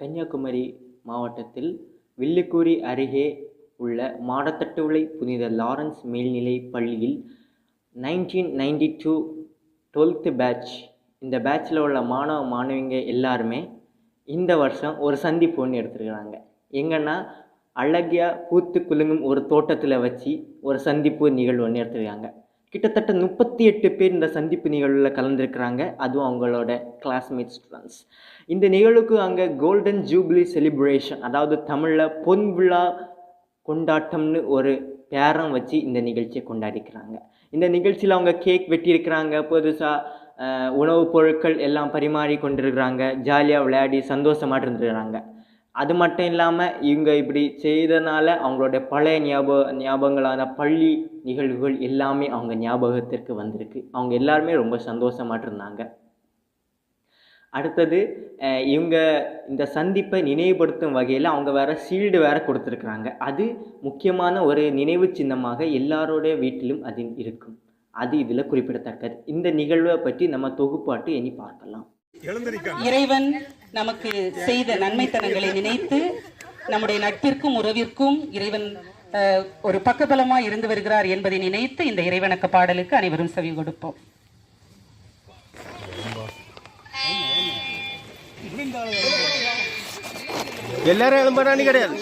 கன்னியாகுமரி மாவட்டத்தில் வில்லிக்குரி அருகே உள்ள மாடத்தட்டுவிளை புனித லாரன்ஸ் மேல்நிலைப் பள்ளியில் 1992 12th பேட்ச், இந்த பேட்சில் உள்ள மாணவ மாணவிங்க எல்லாருமே இந்த வருஷம் ஒரு சந்திப்பு ஒன்று எடுத்துருக்குறாங்க. எங்கன்னா அழகியா பூத்து குலுங்கும் ஒரு தோட்டத்தில் வச்சு ஒரு சந்திப்பு நிகழ்வு ஒன்று எடுத்துருக்காங்க. கிட்டத்தட்ட 38 பேர் இந்த சந்திப்பு நிகழ்வில் கலந்துருக்கிறாங்க. அதுவும் அவங்களோட கிளாஸ்மேட் ஸ்டூடெண்ட்ஸ். இந்த நிகழ்வுக்கு அங்கே கோல்டன் ஜூப்ளி செலிப்ரேஷன், அதாவது தமிழில் பொன் விழா கொண்டாட்டம்னு ஒரு பேரம் வச்சு இந்த நிகழ்ச்சியை கொண்டாடிக்கிறாங்க. இந்த நிகழ்ச்சியில் அவங்க கேக் வெட்டியிருக்கிறாங்க, புதுசாக உணவுப் பொருட்கள் எல்லாம் பரிமாறி கொண்டிருக்கிறாங்க, ஜாலியாக விளையாடி சந்தோஷமாக இருந்துருக்கிறாங்க. அது மட்டும் இல்லாமல் இவங்க இப்படி செய்தனால அவங்களோட பழைய ஞாபகங்களான பள்ளி நிகழ்வுகள் எல்லாமே அவங்க ஞாபகத்திற்கு வந்திருக்கு. அவங்க எல்லாருமே ரொம்ப சந்தோஷமாக இருந்தாங்க. அடுத்தது இவங்க இந்த சந்திப்பை நினைவுபடுத்தும் வகையில் அவங்க வேறு ஷீல்டு வேறு கொடுத்துருக்குறாங்க. அது முக்கியமான ஒரு நினைவு சின்னமாக எல்லாரோடைய வீட்டிலும் அது இருக்கும். அது இதில் குறிப்பிடத்தக்கது. இந்த நிகழ்வை பற்றி நம்ம தொகுப்பாட்டு எண்ணி பார்க்கலாம். இறைவன் நமக்கு செய்த நன்மைத்தனங்களை நினைத்து நம்முடைய நட்பிற்கும் உறவிற்கும் இறைவன் ஒரு பக்கபலமாய் இருந்து வருகிறார் என்பதை நினைத்து இந்த இறைவணக்க பாடலுக்கு அனைவரும் செவி கொடுப்போம். எல்லாரும் பராணி கிடையாது.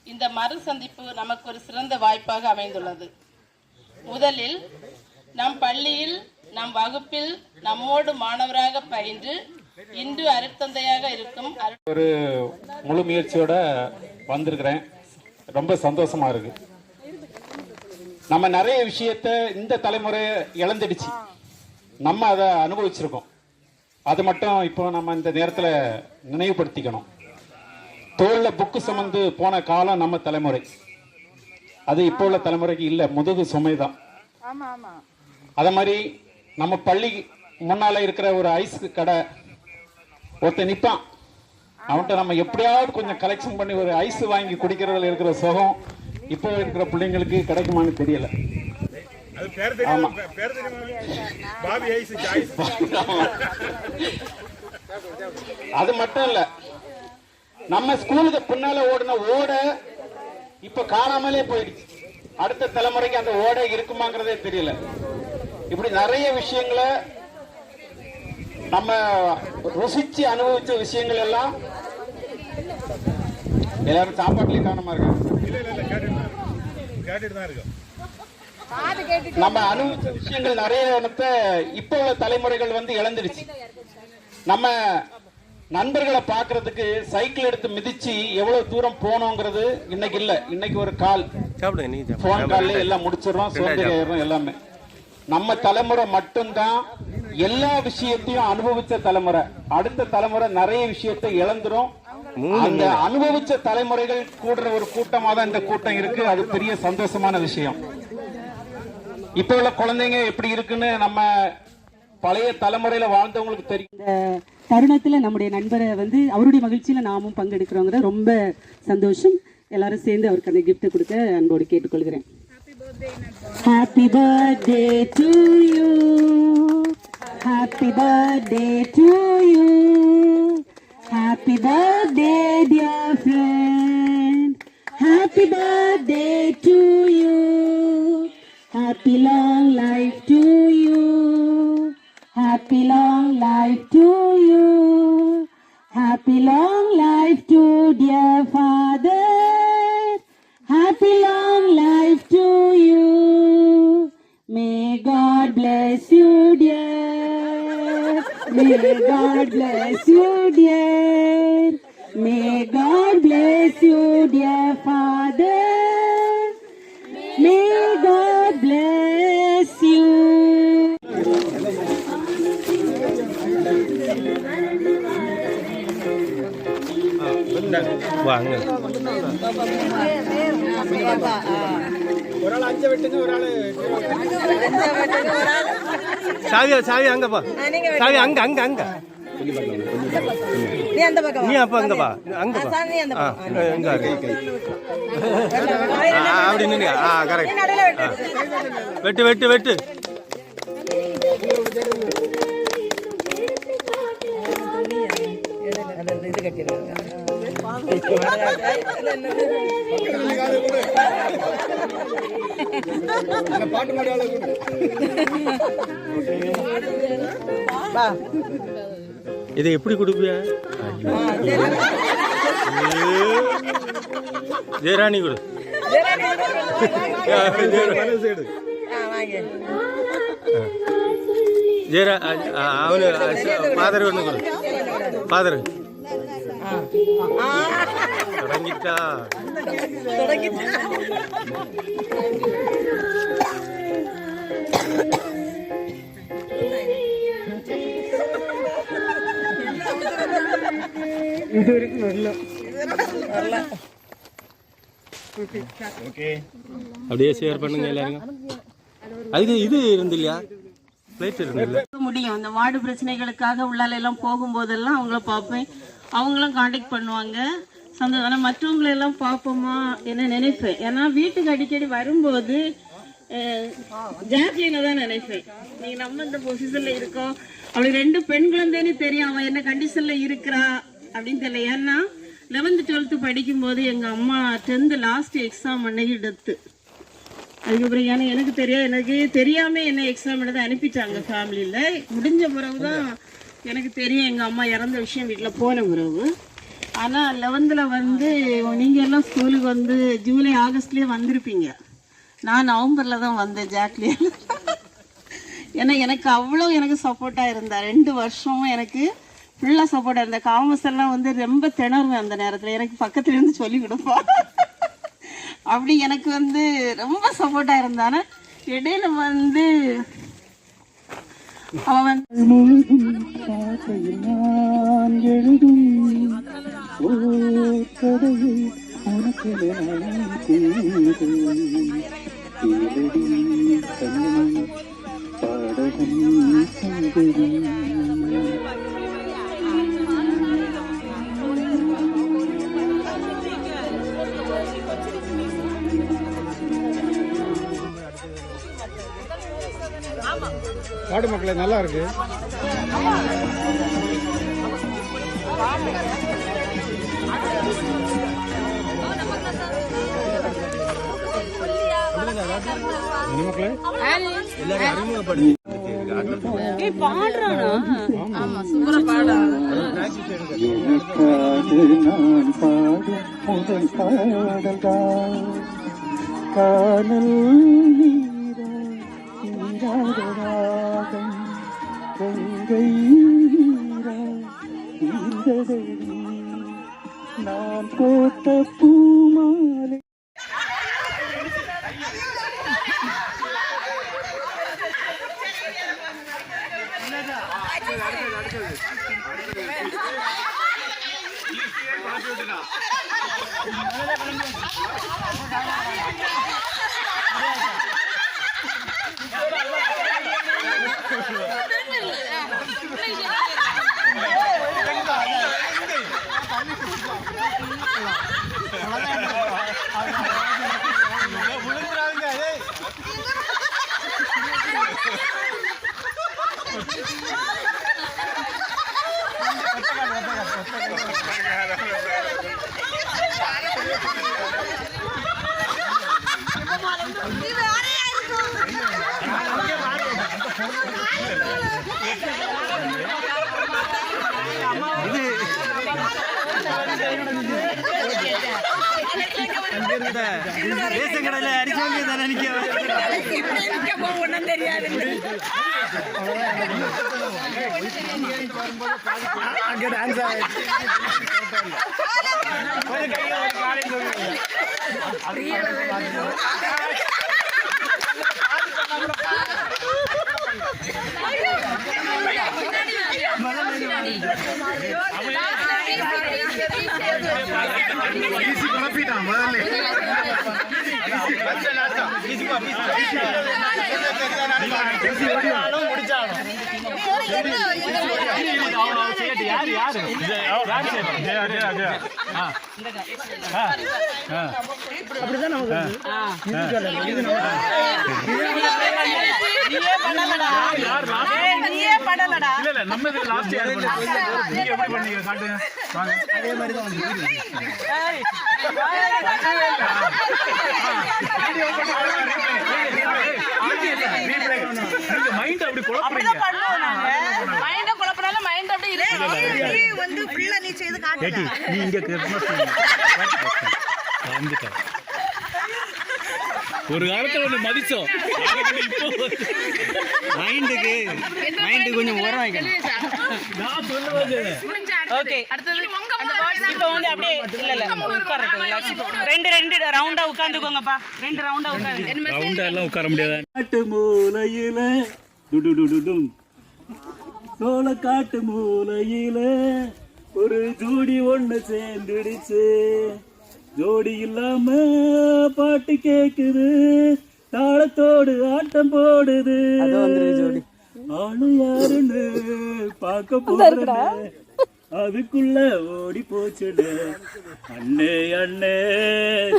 இந்த மறு சந்திப்பு நமக்கு ஒரு சிறந்த வாய்ப்பாக அமைந்துள்ளது. முதலில் நம் பள்ளியில் நம் வகுப்பில் நம்மோடு மாணவராக பயின்று இன்று அருட்தந்தையாக இருக்கும் ஒரு முழு முயற்சியோட வந்திருக்கிறேன். ரொம்ப சந்தோஷமா இருக்கு. நம்ம நிறைய விஷயத்த இந்த தலைமுறை இழந்துடுச்சு, நம்ம அதை அனுபவிச்சிருக்கோம். அது மட்டும் இப்போ நம்ம இந்த நேரத்தில் நினைவுபடுத்திக்கணும். தோல்ல புக்கு சுமந்து போன காலம் நம்ம தலைமுறை, அது இப்போ உள்ள தலைமுறைக்கு இல்லை, முதுகு சுமைதான். அத மாதிரி நம்ம பள்ளி முன்னால இருக்கிற ஒரு ஐஸ் கடை, ஒருத்தன் நிப்பான், அவன்கிட்ட நம்ம எப்படியாவது கொஞ்சம் கலெக்ஷன் பண்ணி ஒரு ஐஸ் வாங்கி குடிக்கிறதுல இருக்கிற சுகம் இப்போ இருக்கிற பிள்ளைங்களுக்கு கிடைக்குமான்னு தெரியல. அது மட்டும் இல்ல, நம்ம ஸ்கூலுக்கு பின்னால ஓடின ஓட இப்ப காணாமலே போயிடுச்சு. அடுத்த தலைமுறைக்கு அந்த ஓடை இருக்குமாங்கிறதே தெரியல. இப்படி நிறைய விஷயங்களை நம்ம ருசிச்சு அனுபவிச்ச விஷயங்கள் எல்லாம் எல்லாரும் சாப்பாட்டுலயும் காரணமா இருக்காங்க. நம்ம அனுபவிச்ச விஷயங்கள் நிறைய இப்ப உள்ள தலைமுறைகள் இழந்துடுச்சு. நம்ம நண்பர்களை பாக்குறதுக்கு சைக்கிள் எடுத்து மிதிச்சு எவ்வளவு தூரம் போனோங்கிறது இன்னைக்கு இல்ல. இன்னைக்கு ஒரு கால் போன் கால்ல எல்லாம் முடிச்சிடறோம், சோம்பேறியாயிரும் எல்லாமே. நம்ம தலைமுறை மட்டும்தான் எல்லா விஷயத்தையும் அனுபவிச்ச தலைமுறை. அடுத்த தலைமுறை நிறைய விஷயத்தை இழந்துரும். அந்த அனுபவிச்ச தலைமுறைகள் கூடுற ஒரு கூட்டமா தான் இந்த கூட்டம் இருக்கு. அது பெரிய சந்தோஷமான விஷயம். இப்ப உள்ள குழந்தைங்க எப்படி இருக்குன்னு நம்ம பழைய தலைமுறையில வாழ்ந்தவங்களுக்கு தெரியும். இந்த தருணத்துல நம்முடைய நண்பரை அவருடைய மகிழ்ச்சியில நாமும் பங்கெடுக்கிறோங்கிற ரொம்ப சந்தோஷம். எல்லாரும் சேர்ந்து அவருக்கு அந்த கிஃப்ட் கொடுக்க அன்போடு கேட்டுக்கொள்கிறேன். Happy birthday to you. Happy birthday to you. Happy birthday dear friend. Happy birthday to you. Happy long life to you. Happy long life to you. Happy long life to dear father. Happy long life. May God bless you, dear. May God bless you, dear Father. May God bless you. வாங்க சாவி சாவி அங்கப்பா சாவி அங்க அங்க அங்க நீ அப்ப அங்கப்பா அங்கப்பா இங்க அப்படி நின்று கரெக்ட் வெட்டு வெட்டு வெட்டு இதை எப்படி கொடுப்பியா ஜெயராணி கொடு ஜெயரா அவனு ஃபாதர் ஒன்று கொடு ஃபாதர் தொடங்கிட்டா இது வரைக்கும் வரல அப்படியே ஷேர் பண்ணுங்க எல்லாரும் அது இது இருந்து இல்லையா பிளேட் இருந்து முடியும் இந்த வார்டு பிரச்சனைகளுக்காக உள்ளால எல்லாம் போகும்போதெல்லாம் அவங்கள பார்ப்பேன், அவங்களும் காண்டாக்ட் பண்ணுவாங்க. சந்தோஷம். ஆனால் மற்றவங்களெல்லாம் பார்ப்போமா என்ன நினைப்பேன். ஏன்னா வீட்டுக்கு அடிக்கடி வரும்போது ஜாக்லினை தான் நினைப்பேன். நீங்க நம்ம இந்த பொசிஷன்ல இருக்கோம், அப்படி 2 பெண்களும் தானே தெரியும் அவன் என்ன கண்டிஷன்ல இருக்கிறா அப்படின்னு தெரியல. ஏன்னா 11th 12th படிக்கும்போது எங்க அம்மா 10th லாஸ்ட் எக்ஸாம் அன்னைக்கு டெத்து. அதுக்கப்புறம் ஏன்னா எனக்கு தெரியாம என்ன எக்ஸாம் எழுத அனுப்பிட்டாங்க ஃபேமிலியில. முடிஞ்ச பிறகுதான் எனக்கு தெரியும் எங்க அம்மா இறந்த விஷயம் வீட்டில் போன பிறகு. ஆனா 11th வந்து நீங்க எல்லாம் ஸ்கூலுக்கு வந்து ஜூலை ஆகஸ்ட்லயே வந்திருப்பீங்க. நான் நவம்பர்ல தான் வந்தேன் ஜாக்லியில். ஏன்னா எனக்கு அவ்வளோ எனக்கு சப்போர்ட்டா இருந்தா 2 வருஷம் எனக்கு ஃபுல்லா சப்போர்ட்டா இருந்த. காமர்ஸ் எல்லாம் வந்து ரொம்ப திணறுவேன் அந்த நேரத்துல, எனக்கு பக்கத்துல இருந்து சொல்லி கொடுப்பா. அப்படி எனக்கு வந்து ரொம்ப சப்போர்ட்டா இருந்தான. இடையில வந்து அவன் காடு மக்களை நல்லா இருக்கு. எல்லாரும் அறிமுகப்படுத்தி நான் போட்ட பூமாலை ரேஷன் கடையில் அடிக்க வேண்டியதானே அங்கே டான்ஸ் குழப்பிட்டான் முதல்ல அப்படிதான் நம்ம லாஸ்ட் நீங்க எப்படி பண்ணீங்க காட்டுங்க அதே மாதிரி தான் மைண்ட் அப்படி குழப்பறீங்க மைண்ட் குழப்பறனால மைண்ட் அப்படி இருக்கு வந்து ஃபுல்லா நீ செய்து காட்டுங்க நீ இங்க கிறிஸ்மஸ் வந்துட்ட ஒரு காலத்துல ஒண்ணு மதிச்சோம் மைண்டுக்கு கொஞ்சம் உரம் வைக்கணும் நான் சொல்லுவது ஓகே அடுத்து இப்போ வந்து அப்படியே இல்ல உட்காரட்டும் ரெண்டு ரவுண்டா உட்கார்ந்துக்கோங்கப்பா 2 ரவுண்டா உட்காருங்க ரவுண்டா எல்லாம் உட்கார முடியாது காட்டு மூலையில டுடுடுடுடும் சோள காட்டு மூலையில ஒரு ஜோடி ஒண்ணு சேர்ந்துடுச்சு ஜோடி இல்லாம பாட்டு கேக்குது தாளத்தோடு ஆட்டம் போடுது ஆளு யாருன்னு பார்க்க போறேன் அதுக்குள்ள ஓடி போச்சுடு அண்ணே அண்ணே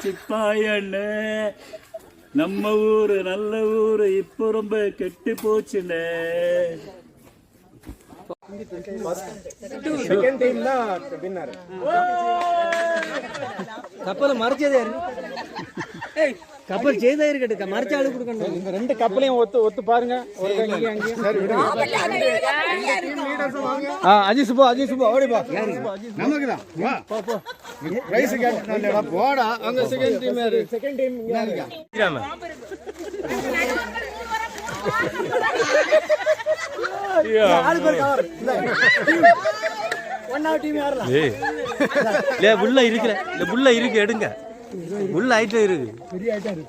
சிப்பாய் அண்ணே நம்ம ஊரு நல்ல ஊரு இப்போ ரொம்ப கெட்டு போச்சுண்ணே கப்பலை மறைச்சதே கப்பல் செய்தா இருக்கட்டும் மறைச்ச ஆளு கொடுக்கணும் இந்த 2 கப்பலையும் ஒத்து பாருங்க ஒரு அஜய் சுபா ஓடிப்பா நமக்கு தான் வா போ ரைஸ் கேட்டா போடா அங்க செகண்ட் டீம் புள்ள இருக்கு எடுங்க உள்ள ஹைட்ல இருக்கு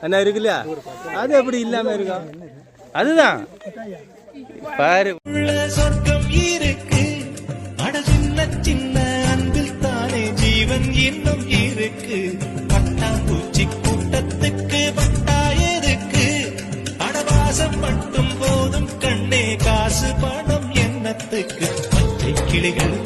அண்ணா இருக்கு இல்லையா அது எப்படி இல்லாம இருக்கும் அதுதான் பாரு சொர்க்கம் இருக்கு அட சின்ன சின்ன அன்பில் தானே ஜீவன் இன்னும் இருக்கு பட்டாம்பூச்சி கூட்டத்துக்கு பட்டா எதுக்கு அடவாசம் மட்டும் போதும் கண்ணே காசு பணம் எண்ணத்துக்கு பச்சை கிளிகள்